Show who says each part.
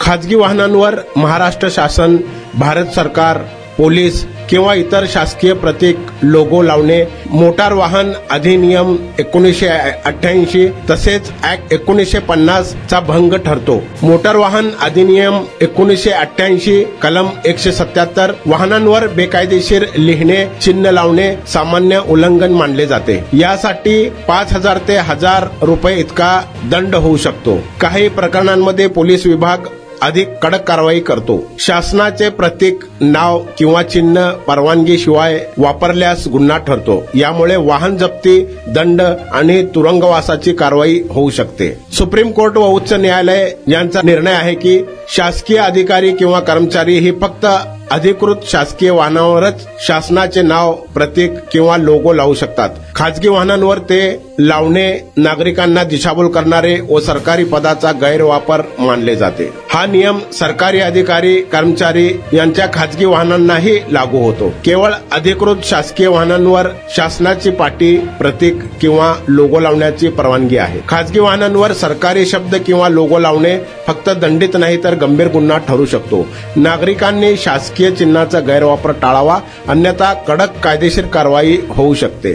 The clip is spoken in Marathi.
Speaker 1: खाजगी वाहनांवर महाराष्ट्र शासन, भारत सरकार, पोलीस किंवा इतर शासकीय प्रतीक, लोगो लावणे मोटार वाहन अधिनियम 1988 तसेच ऍक्ट 1950 चा भंग ठरतो। मोटार वाहन अधिनियम 1988 कलम 177 वाहनांवर बेकायदेशीर लिहिणे, चिन्ह लावणे सामान्य उल्लंघन मानले जाते। यासाठी 5,000 ते 1,000 रुपये इतका दंड होऊ शकतो। काही प्रकरणांमध्ये पोलीस विभाग अधिक कडक कारवाई करतो। शासनाचे प्रतीक, नाव किंवा चिन्ह परवानगीशिवाय वापरल्यास गुन्हा ठरतो। यामुळे वाहन जप्ती, दंड आणि तुरुंगवासाची कारवाई होऊ शकते। सुप्रीम कोर्ट व उच्च न्यायालय यांचा निर्णय आहे की शासकीय अधिकारी किंवा कर्मचारी हे फक्त अधिकृत शासकीय वाहनावरच शासनाचे नाव, प्रतीक किंवा लोगो लावू शकतात। खाजगी वाहनांवर ते लावणे नागरिकांना दिशाभूल करणारे व सरकारी पदाचा गैरवापर मानले जाते। हा नियम सरकारी अधिकारी, कर्मचारी यांच्या खाजगी वाहनांनाही लागू होतो। केवळ अधिकृत शासकीय वाहनांवर शासनाची पाटी, प्रतीक किंवा लोगो लावण्याची परवानगी आहे। खाजगी वाहनांवर सरकारी शब्द किंवा लोगो लावणे फक्त दंडित नाही तर गंभीर गुन्हा ठरू शकतो। नागरिकांनी शासकीय चिन्हाचा गैरवापर टाळावा, अन्यथा कडक कायदेशीर कारवाई होऊ शकते।